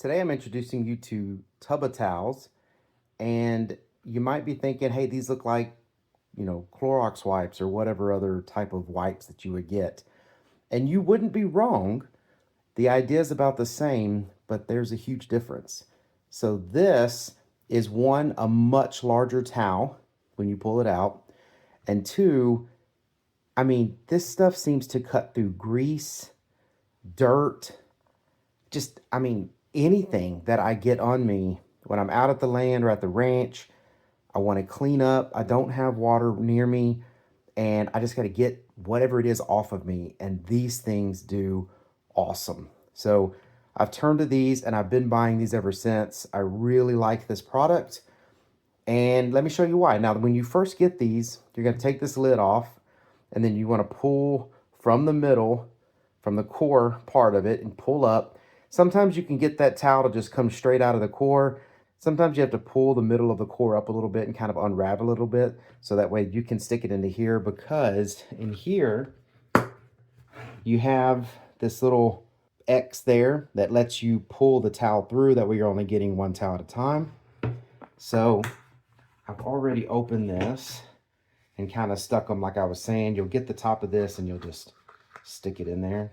Today I'm introducing you to tub of towels, and you might be thinking, hey, these look like, Clorox wipes or whatever other type of wipes that you would get. And you wouldn't be wrong. The idea is about the same, but there's a huge difference. So this is one, a much larger towel when you pull it out, and two, this stuff seems to cut through grease, dirt, anything that I get on me when I'm out at the land or at the ranch. I want to clean up. I don't have water near me, and I just got to get whatever it is off of me. And these things do awesome. So I've turned to these and I've been buying these ever since. I really like this product. And let me show you why. Now, when you first get these, you're going to take this lid off, and then you want to pull from the middle, from the core part of it, and pull up. Sometimes you can get that towel to just come straight out of the core. Sometimes you have to pull the middle of the core up a little bit and kind of unravel a little bit, so that way you can stick it into here, because in here you have this little X there that lets you pull the towel through. That way you're only getting one towel at a time. So I've already opened this and kind of stuck them like I was saying. You'll get the top of this and you'll just stick it in there.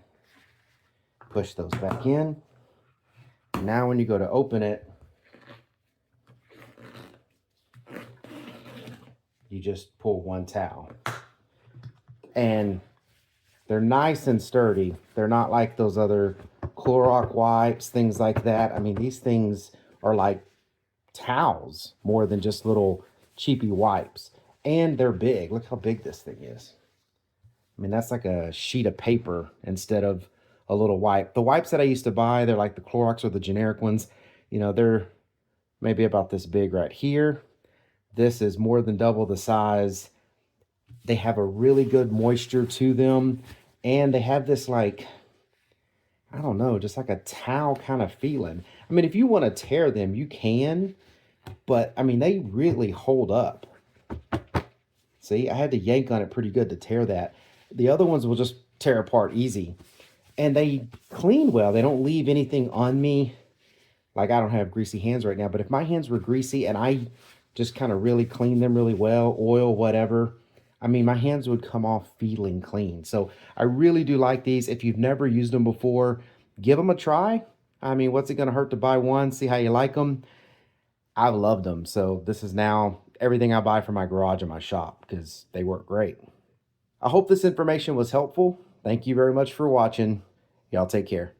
Push those back in. Now when you go to open it, you just pull one towel. And they're nice and sturdy. They're not like those other Clorox wipes, things like that. I mean, these things are like towels more than just little cheapy wipes. And they're big. Look how big this thing is. I mean, that's like a sheet of paper instead of a little wipe. The wipes that I used to buy, they're like the Clorox or the generic ones. They're maybe about this big right here. This is more than double the size. They have a really good moisture to them. And they have this, like, I don't know, just like a towel kind of feeling. I mean, if you want to tear them, you can. But, I mean, they really hold up. See, I had to yank on it pretty good to tear that. The other ones will just tear apart easy. And they clean well. They don't leave anything on me. Like, I don't have greasy hands right now. But if my hands were greasy and I just kind of really clean them really well, oil, whatever, I mean, my hands would come off feeling clean. So I really do like these. If you've never used them before, give them a try. I mean, what's it going to hurt to buy one? See how you like them. I've loved them. So this is now everything I buy for my garage and my shop because they work great. I hope this information was helpful. Thank you very much for watching. Y'all take care.